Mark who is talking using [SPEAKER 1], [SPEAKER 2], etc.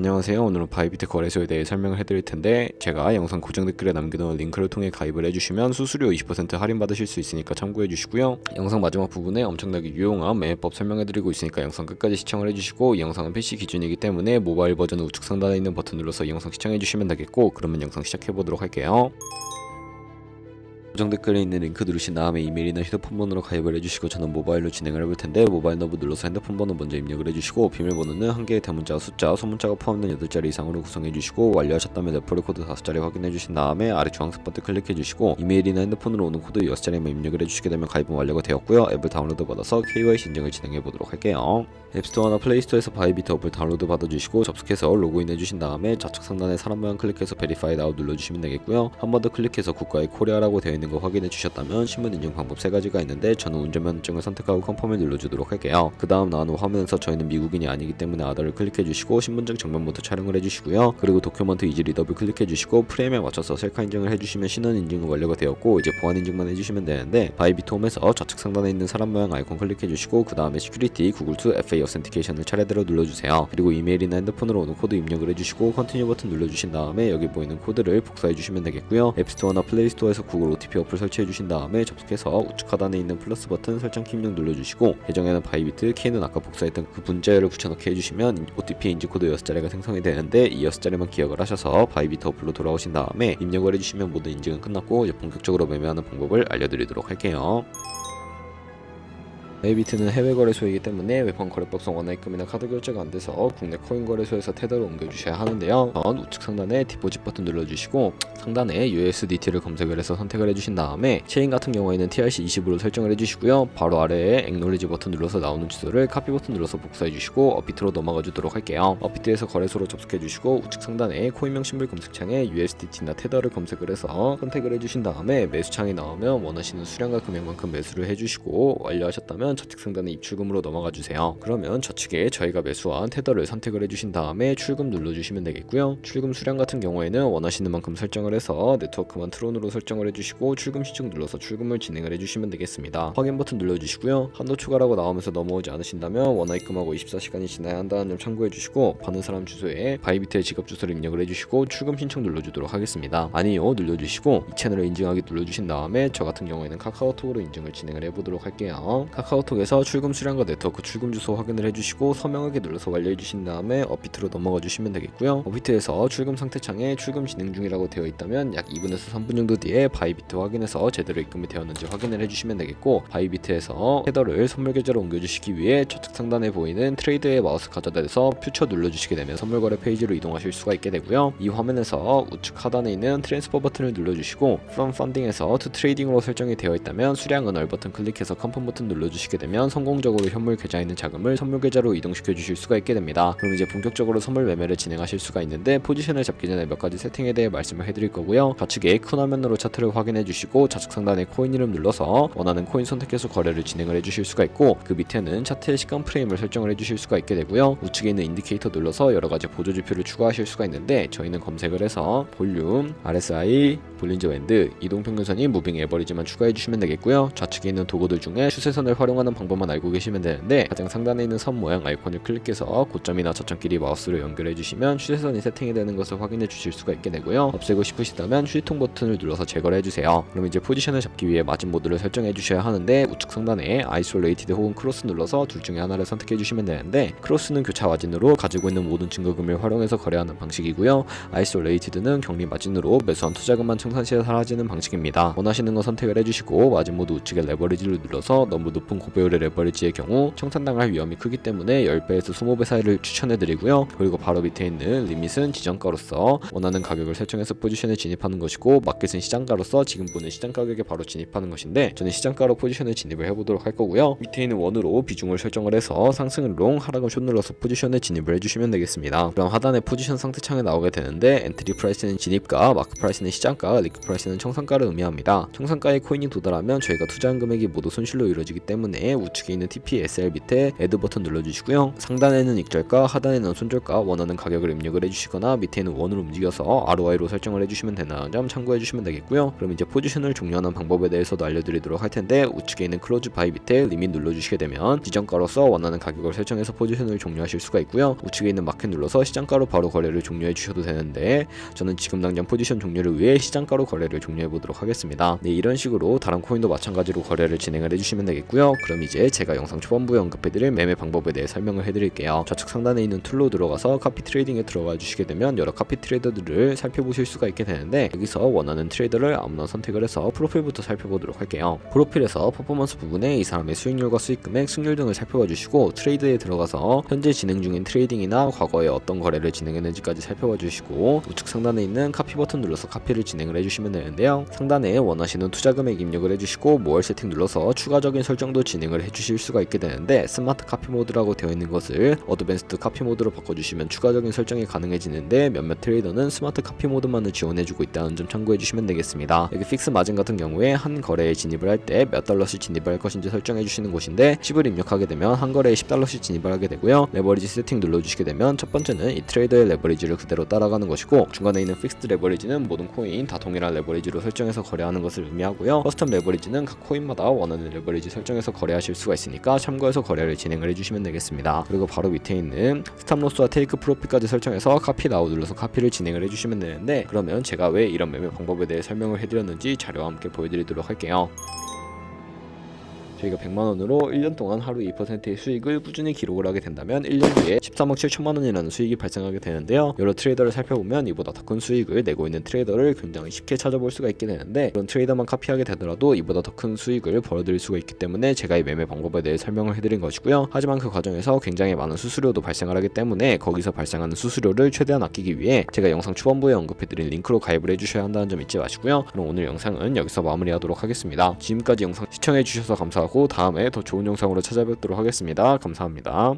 [SPEAKER 1] 안녕하세요. 오늘은 바이비트 거래소에 대해 설명을 해드릴 텐데 제가 영상 고정 댓글에 남겨놓은 링크를 통해 가입을 해주시면 수수료 20% 할인 받으실 수 있으니까 참고해 주시고요. 영상 마지막 부분에 엄청나게 유용한 매매법 설명해드리고 있으니까 영상 끝까지 시청을 해주시고, 이 영상은 PC 기준이기 때문에 모바일 버전은 우측 상단에 있는 버튼 눌러서 이 영상 시청해 주시면 되겠고, 그러면 영상 시작해보도록 할게요. 고정 댓글에 있는 링크 누르신 다음에 이메일이나 휴대폰 번호로 가입을 해주시고, 저는 모바일로 진행을 해볼 텐데 모바일 너브 눌러서 핸드폰 번호 먼저 입력을 해주시고, 비밀번호는 한 개의 대문자와 숫자, 소문자가 포함된 8자리 이상으로 구성해주시고, 완료하셨다면 레퍼럴 코드 5자리 확인해주신 다음에 아래 주황색 버튼 클릭해주시고, 이메일이나 핸드폰으로 오는 코드 6자리만 입력을 해주시게 되면 가입은 완료가 되었고요. 앱을 다운로드 받아서 KYC 인증을 진행해보도록 할게요. 앱스토어나 플레이스토어에서 바이비트 어플 다운로드 받아주시고 접속해서 로그인 해주신 다음에 좌측 상단에 사람 모양 클릭해서 베리파이 나우 눌러주시면 되겠고요. 한 번 더 클릭해서 국가의 코리아라고 되어 있는 거 확인해 주셨다면 신분 인증 방법 3가지가 있는데, 저는 운전면허증을 선택하고 컨펌을 눌러주도록 할게요. 그 다음 나오는 화면에서 저희는 미국인이 아니기 때문에 아더를 클릭해 주시고 신분증 정면부터 촬영을 해주시고요. 그리고 도큐먼트 이지 리더블 클릭해 주시고 프레임에 맞춰서 셀카 인증을 해주시면 신원 인증은 완료가 되었고, 이제 보안 인증만 해주시면 되는데, 바이비트 홈에서 좌측 상단에 있는 사람 모양 아이콘 클릭해 주시고 그 다음에 시큐리티 구글 투 FA 어센티케이션을 차례대로 눌러주세요. 그리고 이메일이나 핸드폰으로 오는 코드 입력을 해주시고 컨티뉴 버튼 눌러주신 다음에 여기 보이는 코드를 복사해 주시면 되겠고요. 앱스토어나 플레이스토어에서 구글 OTP 어플 설치해 주신 다음에 접속해서 우측 하단에 있는 플러스 버튼 설정 키 입력 눌러주시고, 계정에는 바이비트, 키는 아까 복사했던 그 분자열을 붙여넣기 해주시면 OTP 인증코드 6자리가 생성이 되는데, 이 6자리만 기억을 하셔서 바이비트 어플로 돌아오신 다음에 입력을 해주시면 모든 인증은 끝났고, 이제 본격적으로 매매하는 방법을 알려드리도록 할게요. 바이비트는 해외 거래소이기 때문에 외판 거래법상 원화입금이나 카드 결제가 안 돼서 국내 코인 거래소에서 테더로 옮겨주셔야 하는데요. 우측 상단에 디포짓 버튼 눌러주시고 상단에 USDT를 검색을 해서 선택을 해주신 다음에 체인 같은 경우에는 TRC20으로 설정을 해주시고요. 바로 아래에 액놀리지 버튼 눌러서 나오는 주소를 카피 버튼 눌러서 복사해 주시고 업비트로 넘어가 주도록 할게요. 업비트에서 거래소로 접속해 주시고 우측 상단에 코인명 심볼 검색창에 USDT나 테더를 검색을 해서 선택을 해주신 다음에 매수창이 나오면 원하시는 수량과 금액만큼 매수를 해주시고, 완료하셨다면 좌측 상단에 입출금으로 넘어가 주세요. 그러면 좌측에 저희가 매수한 테더를 선택을 해주신 다음에 출금 눌러주시면 되겠고요. 출금 수량 같은 경우에는 원하시는 만큼 설정을 해서 네트워크만 트론으로 설정을 해주시고 출금 신청 눌러서 출금을 진행을 해주시면 되겠습니다. 확인 버튼 눌러주시고요. 한도 추가라고 나오면서 넘어오지 않으신다면 원화 입금하고 24시간이 지나야 한다는 점 참고해 주시고, 받는 사람 주소에 바이비트의 지갑 주소를 입력을 해주시고 출금 신청 눌러주도록 하겠습니다. 아니요 눌러주시고 이 채널을 인증하기 눌러주신 다음에 저 같은 경우에는 카카오톡으로 인증을 진행을 해보도록 할게요. 카카오톡에서 출금 수량과 네트워크 출금 주소 확인을 해주시고 서명하기 눌러서 완료해주신 다음에 업비트로 넘어가 주시면 되겠고요. 업비트에서 출금 상태 창에 출금 진행 중이라고 되어 있다면 약 2분에서 3분 정도 뒤에 바이비트 확인해서 제대로 입금이 되었는지 확인을 해주시면 되겠고, 바이비트에서 헤더를 선물 계좌로 옮겨주시기 위해 좌측 상단에 보이는 트레이드에 마우스 가져다 대서 퓨처 눌러주시게 되면 선물 거래 페이지로 이동하실 수가 있게 되고요. 이 화면에서 우측 하단에 있는 트랜스퍼 버튼을 눌러주시고 From Funding에서 To Trading으로 설정이 되어 있다면 수량은 얼 버튼 클릭해서 컨펌 버튼 눌러주시게 되면 성공적으로 현물 계좌에 있는 자금을 선물 계좌로 이동시켜 주실 수가 있게 됩니다. 그럼 이제 본격적으로 선물 매매를 진행하실 수가 있는데, 포지션을 잡기 전에 몇 가지 세팅에 대해 말씀을 해드릴 거고요. 좌측에 큰 화면으로 차트를 확인해 주시고 좌측 상단에 코인 이름 눌러서 원하는 코인 선택해서 거래를 진행을 해주실 수가 있고, 그 밑에는 차트의 시간 프레임을 설정을 해주실 수가 있게 되고요. 우측에 있는 인디케이터 눌러서 여러가지 보조지표를 추가하실 수가 있는데, 저희는 검색을 해서 볼륨, RSI, 볼린저 밴드, 이동평균선인 무빙 에버리지만 추가해 주시면 되겠고요. 좌측에 있는 도구들 중에 추세선을 활용하는 방법만 알고 계시면 되는데, 가장 상단에 있는 선 모양 아이콘을 클릭해서 고점이나 저점끼리 마우스로 연결해 주시면 추세선이 세팅이 되는 것을 확인해 주실 수가 있게 되고요. 없애고 싶으시다면 휴지통 버튼을 눌러서 제거를 해주세요. 그럼 이제 포지션을 잡기 위해 마진 모드를 설정해 주셔야 하는데, 우측 상단에 아이솔레이티드 혹은 크로스 눌러서 둘 중에 하나를 선택해 주시면 되는데, 크로스는 교차 마진으로 가지고 있는 모든 증거금을 활용해서 거래하는 방식이고요. 아이솔레이티드는 격리 마진으로 매수한 투자금만 청산시에 사라지는 방식입니다. 원하시는 거 선택을 해주시고 마진 모드 우측에 레버리지를 눌러서 너무 높은 고배율의 레버리지의 경우 청산당할 위험이 크기 때문에 10배에서 20배 사이를 추천해드리고요. 그리고 바로 밑에 있는 리밋은 지정가로서 원하는 가격을 설정해서 포지션에 진입하는 것이고, 마켓은 시장가로서 지금 보는 시장 가격에 바로 진입하는 것인데, 저는 시장가로 포지션에 진입을 해보도록 할 거고요. 밑에 있는 원으로 비중을 설정을 해서 상승은 롱, 하락은 숏 눌러서 포지션에 진입을 해주시면 되겠습니다. 그럼 하단에 포지션 상태창에 나오게 되는데, 엔트리 프라이스는 진입가, 마크 프라이스는 시장가, 리크 프라이스는 청산가를 의미합니다. 청산가에 코인이 도달하면 저희가 투자한 금액이 모두 손실로 이루어지기 때문에 때문에 우측에 있는 TPSL 밑에 애드 버튼 눌러주시고요. 상단에는 익절가, 하단에는 손절가 원하는 가격을 입력을 해주시거나 밑에는 원으로 움직여서 ROI로 설정을 해주시면 되는 점 참고해주시면 되겠고요. 그럼 이제 포지션을 종료하는 방법에 대해서도 알려드리도록 할 텐데, 우측에 있는 클로즈 바이 밑에 리밋 눌러주시게 되면 지정가로서 원하는 가격을 설정해서 포지션을 종료하실 수가 있고요. 우측에 있는 마켓 눌러서 시장가로 바로 거래를 종료해 주셔도 되는데, 저는 지금 당장 포지션 종료를 위해 시장가로 거래를 종료해 보도록 하겠습니다. 네, 이런 식으로 다른 코인도 마찬가지로 거래를 진행을 해주시면 되겠고요. 그럼 이제 제가 영상 초반부에 언급해드릴 매매 방법에 대해 설명을 해드릴게요. 좌측 상단에 있는 툴로 들어가서 카피 트레이딩에 들어가 주시게 되면 여러 카피 트레이더들을 살펴보실 수가 있게 되는데, 여기서 원하는 트레이더를 아무나 선택을 해서 프로필부터 살펴보도록 할게요. 프로필에서 퍼포먼스 부분에 이 사람의 수익률과 수익금액, 승률 등을 살펴봐 주시고, 트레이드에 들어가서 현재 진행 중인 트레이딩이나 과거에 어떤 거래를 진행했는지까지 살펴봐 주시고, 우측 상단에 있는 카피 버튼 눌러서 카피를 진행을 해주시면 되는데요. 상단에 원하시는 투자 금액 입력을 해주시고 모월 세팅 눌러서 추가적인 설정도 진행을 해주실 수가 있게 되는데, 스마트 카피 모드라고 되어 있는 것을 어드밴스드 카피 모드로 바꿔주시면 추가적인 설정이 가능해지는데, 몇몇 트레이더는 스마트 카피 모드만을 지원해주고 있다는 점 참고해주시면 되겠습니다. 여기 픽스 마진 같은 경우에 한 거래에 진입을 할 때 몇 달러씩 진입을 할 것인지 설정해주시는 곳인데, 10을 입력하게 되면 한 거래에 10달러씩 진입을 하게 되고요. 레버리지 세팅 눌러주시게 되면 첫 번째는 이 트레이더의 레버리지를 그대로 따라가는 것이고, 중간에 있는 픽스드 레버리지는 모든 코인 다 동일한 레버리지로 설정해서 거래하는 것을 의미하고요. 커스텀 레버리지는 각 코인마다 원하는 레버리지 설정해서 거래하실 수가 있으니까 참고해서 거래를 진행을 해주시면 되겠습니다. 그리고 바로 밑에 있는 스탑로스와 테이크 프로핏까지 설정해서 카피 나우 눌러서 카피를 진행을 해주시면 되는데, 그러면 제가 왜 이런 매매 방법에 대해 설명을 해드렸는지 자료와 함께 보여드리도록 할게요. 저희가 100만원으로 1년 동안 하루 2%의 수익을 꾸준히 기록을 하게 된다면 1년 뒤에 13억 7천만원이라는 수익이 발생하게 되는데요. 여러 트레이더를 살펴보면 이보다 더 큰 수익을 내고 있는 트레이더를 굉장히 쉽게 찾아볼 수가 있게 되는데, 그런 트레이더만 카피하게 되더라도 이보다 더 큰 수익을 벌어들일 수가 있기 때문에 제가 이 매매 방법에 대해 설명을 해드린 것이고요. 하지만 그 과정에서 굉장히 많은 수수료도 발생을 하기 때문에 거기서 발생하는 수수료를 최대한 아끼기 위해 제가 영상 초반부에 언급해드린 링크로 가입을 해주셔야 한다는 점 잊지 마시고요. 그럼 오늘 영상은 여기서 마무리하도록 하겠습니다. 지금까지 영상 시청해주셔서 감사하고 다음에 더 좋은 영상으로 찾아뵙도록 하겠습니다. 감사합니다.